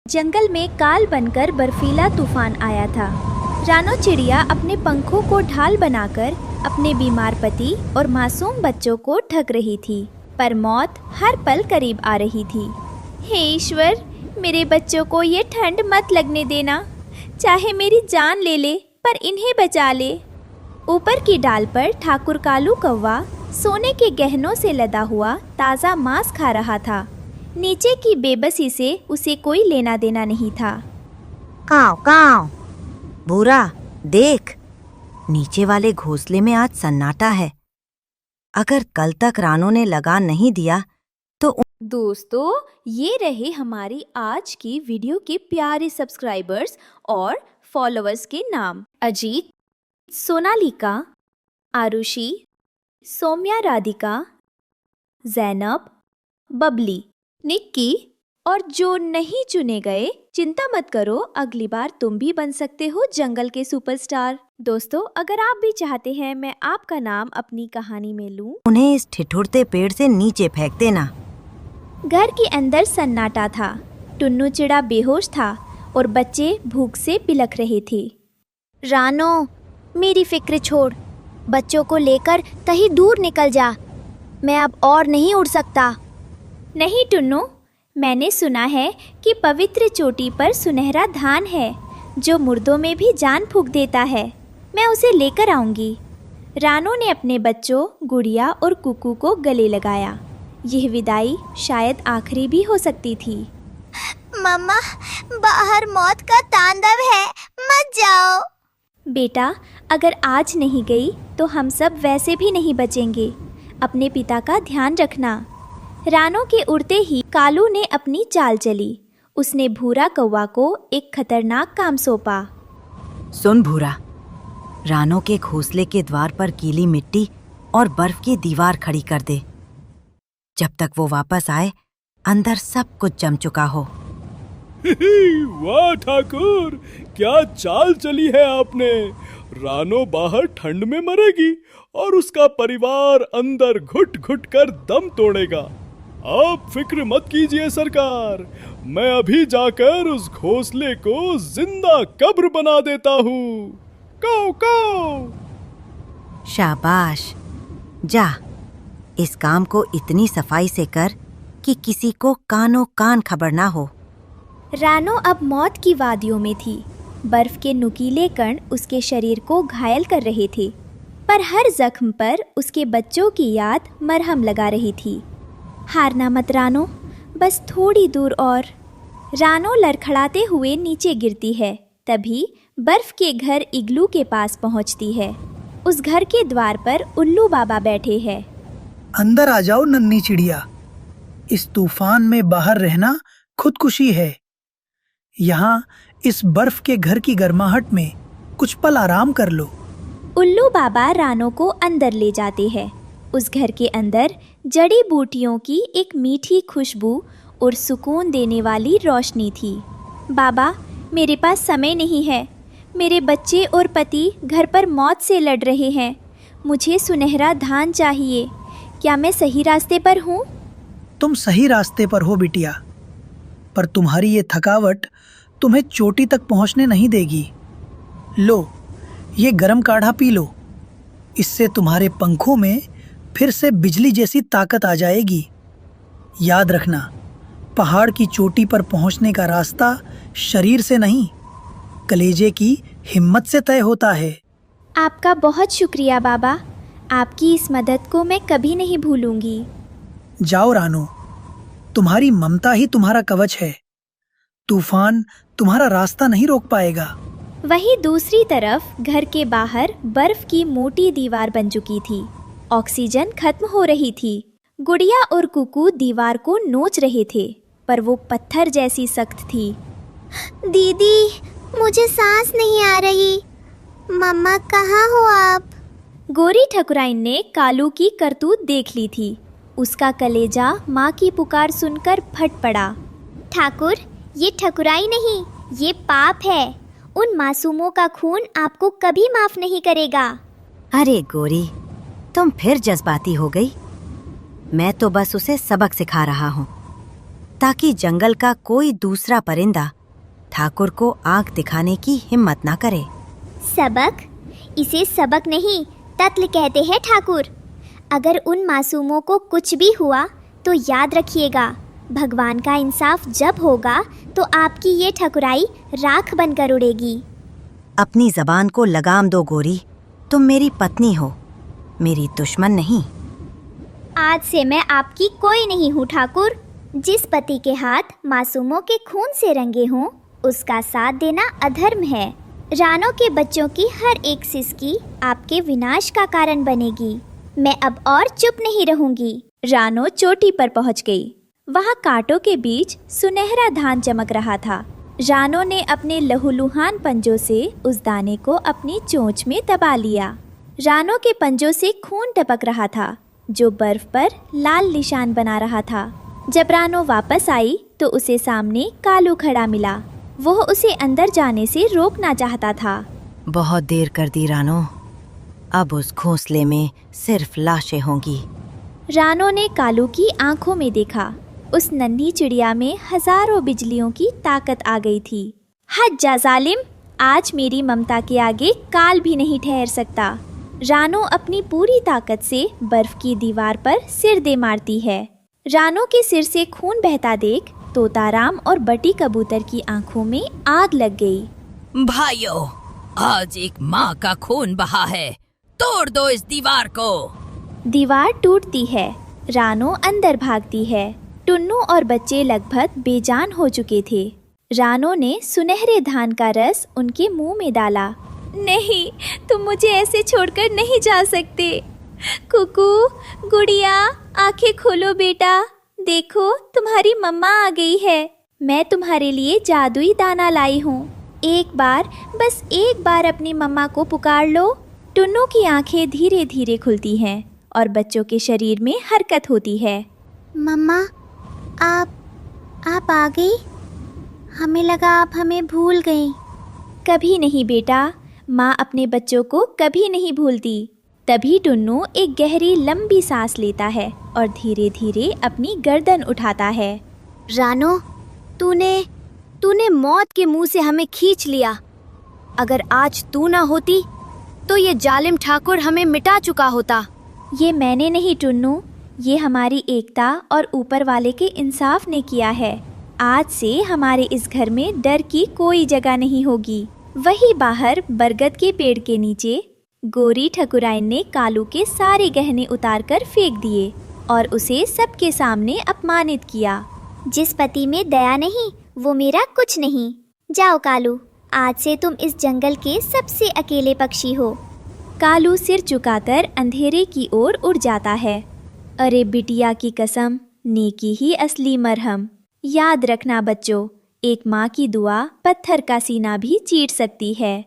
जंगल में काल बनकर बर्फीला तूफान आया था। रानो चिड़िया अपने पंखों को ढाल बनाकर अपने बीमार पति और मासूम बच्चों को ढक रही थी, पर मौत हर पल करीब आ रही थी। हे ईश्वर, मेरे बच्चों को ये ठंड मत लगने देना। चाहे मेरी जान ले ले, पर इन्हें बचा ले। ऊपर की डाल पर ठाकुर कालू कौवा सोने के गहनों से लदा हुआ ताज़ा मांस खा रहा था। नीचे की बेबसी से उसे कोई लेना देना नहीं था। काव काव, भूरा देख, नीचे वाले घोंसले में आज सन्नाटा है। अगर कल तक रानो ने लगान नहीं दिया तो दोस्तों, ये रहे हमारी आज की वीडियो के प्यारे सब्सक्राइबर्स और फॉलोअर्स के नाम। अजीत, सोनालिका, आरुषि, सौम्या राधिका, जैनब, बबली, निक्की और जो नहीं चुने गए, चिंता मत करो, अगली बार तुम भी बन सकते हो जंगल के सुपरस्टार। दोस्तों, अगर आप भी चाहते हैं मैं आपका नाम अपनी कहानी में लूं, उन्हें इस ठिठुरते पेड़ से नीचे फेंक देना। घर के अंदर सन्नाटा था। टुन्नू चिड़ा बेहोश था और बच्चे भूख से बिलख रहे थे। रानो, मेरी फिक्र छोड़, बच्चों को लेकर कहीं दूर निकल जा। मैं अब और नहीं उड़ सकता। नहीं टुन्नू, मैंने सुना है कि पवित्र चोटी पर सुनहरा धान है जो मुर्दों में भी जान फूंक देता है। मैं उसे लेकर आऊंगी। रानो ने अपने बच्चों गुड़िया और कुकू को गले लगाया। यह विदाई शायद आखिरी भी हो सकती थी। मम्मा, बाहर मौत का तांडव है, मत जाओ। बेटा, अगर आज नहीं गई तो हम सब वैसे भी नहीं बचेंगे। अपने पिता का ध्यान रखना। रानो के उड़ते ही कालू ने अपनी चाल चली। उसने भूरा कौवा को एक खतरनाक काम सौंपा। सुन भूरा, रानो के घोंसले के द्वार पर गीली मिट्टी और बर्फ की दीवार खड़ी कर दे। जब तक वो वापस आए, अंदर सब कुछ जम चुका हो। वाह ठाकुर, क्या चाल चली है आपने। रानो बाहर ठंड में मरेगी और उसका परिवार अंदर घुट घुट कर दम तोड़ेगा। आप फिक्र मत कीजिए सरकार, मैं अभी जाकर उस घोंसले को जिंदा कब्र बना देता हूँ। काऊ काऊ। शाबाश, जा, इस काम को इतनी सफाई से कर कि किसी को कानो कान खबर ना हो। रानो अब मौत की वादियों में थी। बर्फ के नुकीले कण उसके शरीर को घायल कर रहे थे, पर हर जख्म पर उसके बच्चों की याद मरहम लगा रही थी। हारना मत रानो, बस थोड़ी दूर और। रानो लड़खड़ाते हुए नीचे गिरती है। तभी बर्फ के घर इग्लू के पास पहुंचती है। उस घर के द्वार पर उल्लू बाबा बैठे हैं। अंदर आ जाओ नन्ही चिड़िया, इस तूफान में बाहर रहना खुदकुशी है। यहाँ इस बर्फ के घर की गर्माहट में कुछ पल आराम कर लो। उल्लू बाबा रानो को अंदर ले जाते हैं। उस घर के अंदर जड़ी बूटियों की एक मीठी खुशबू और सुकून देने वाली रोशनी थी। बाबा, मेरे पास समय नहीं है। मेरे बच्चे और पति घर पर मौत से लड़ रहे हैं। मुझे सुनहरा धान चाहिए। क्या मैं सही रास्ते पर हूँ? तुम सही रास्ते पर हो बिटिया, पर तुम्हारी ये थकावट तुम्हें चोटी तक पहुँचने नहीं देगी। लो, ये गर्म काढ़ा पी लो। इससे तुम्हारे पंखों में फिर से बिजली जैसी ताकत आ जाएगी। याद रखना, पहाड़ की चोटी पर पहुंचने का रास्ता शरीर से नहीं, कलेजे की हिम्मत से तय होता है। आपका बहुत शुक्रिया बाबा। आपकी इस मदद को मैं कभी नहीं भूलूंगी। जाओ रानो, तुम्हारी ममता ही तुम्हारा कवच है। तूफान तुम्हारा रास्ता नहीं रोक पाएगा। वहीं दूसरी तरफ घर के बाहर बर्फ की मोटी दीवार बन चुकी थी। ऑक्सीजन खत्म हो रही थी। गुड़िया और कुकू दीवार को नोच रहे थे, पर वो पत्थर जैसी सख्त थी। दीदी, मुझे सांस नहीं आ रही। मम्मा, कहाँ हो आप? गोरी ठकुराइन ने कालू की करतूत देख ली थी। उसका कलेजा माँ की पुकार सुनकर फट पड़ा। ठाकुर, ये ठकुराई नहीं, ये पाप है। उन मासूमों का खून आपको कभी माफ नहीं करेगा। अरे गोरी, तुम फिर जज्बाती हो गई। मैं तो बस उसे सबक सिखा रहा हूँ। ताकि जंगल का कोई दूसरा परिंदा ठाकुर को आंख दिखाने की हिम्मत ना करे। सबक? इसे सबक नहीं, तत्ल कहते हैं ठाकुर। अगर उन मासूमों को कुछ भी हुआ तो याद रखिएगा, भगवान का इंसाफ जब होगा तो आपकी ये ठकुराई राख बनकर उड़ेगी। अपनी जबान को लगाम दो गोरी, तुम मेरी पत्नी हो, मेरी दुश्मन नहीं। आज से मैं आपकी कोई नहीं हूँ ठाकुर। जिस पति के हाथ मासूमों के खून से रंगे हों, उसका साथ देना अधर्म है। रानो के बच्चों की हर एक सिसकी आपके विनाश का कारण बनेगी। मैं अब और चुप नहीं रहूंगी। रानो चोटी पर पहुंच गई। वहां कांटों के बीच सुनहरा धान चमक रहा था। रानो ने अपने लहूलुहान पंजों से उस दाने को अपनी चोंच में दबा लिया। रानो के पंजों से खून टपक रहा था, जो बर्फ पर लाल निशान बना रहा था। जब रानो वापस आई तो उसे सामने कालू खड़ा मिला। वह उसे अंदर जाने से रोकना चाहता था। बहुत देर कर दी रानो, अब उस घोंसले में सिर्फ लाशें होंगी। रानो ने कालू की आंखों में देखा। उस नन्ही चिड़िया में हजारों बिजलियों की ताकत आ गई थी। हद जा जालिम, आज मेरी ममता के आगे काल भी नहीं ठहर सकता। रानो अपनी पूरी ताकत से बर्फ की दीवार पर सिर दे मारती है। रानो के सिर से खून बहता देख तोताराम और बटी कबूतर की आंखों में आग लग गई। भाइयों, आज एक माँ का खून बहा है, तोड़ दो इस दीवार को। दीवार टूटती है। रानो अंदर भागती है। टुन्नू और बच्चे लगभग बेजान हो चुके थे। रानो ने सुनहरे धान का रस उनके मुंह में डाला। नहीं, तुम मुझे ऐसे छोड़कर नहीं जा सकते। कुकू, गुड़िया, आंखें खोलो बेटा, देखो तुम्हारी मम्मा आ गई है। मैं तुम्हारे लिए जादुई दाना लाई हूँ। एक बार, बस एक बार अपनी मम्मा को पुकार लो। टुन्नू की आंखें धीरे धीरे खुलती हैं और बच्चों के शरीर में हरकत होती है। मम्मा, आप आ गई? हमें लगा आप हमें भूल गई। कभी नहीं बेटा, माँ अपने बच्चों को कभी नहीं भूलती। तभी टुन्नू एक गहरी लंबी सांस लेता है और धीरे धीरे अपनी गर्दन उठाता है। रानो, तूने मौत के मुंह से हमें खींच लिया। अगर आज तू ना होती तो ये जालिम ठाकुर हमें मिटा चुका होता। ये मैंने नहीं टुन्नू, ये हमारी एकता और ऊपर वाले के इंसाफ ने किया है। आज से हमारे इस घर में डर की कोई जगह नहीं होगी। वही बाहर बरगद के पेड़ के नीचे गोरी ठकुराइन ने कालू के सारे गहने उतारकर फेंक दिए और उसे सबके सामने अपमानित किया। जिस पति में दया नहीं, वो मेरा कुछ नहीं। जाओ कालू, आज से तुम इस जंगल के सबसे अकेले पक्षी हो। कालू सिर झुकाकर अंधेरे की ओर उड़ जाता है। अरे बिटिया की कसम, नेकी ही असली मरहम। याद रखना बच्चों, एक माँ की दुआ पत्थर का सीना भी चीर सकती है।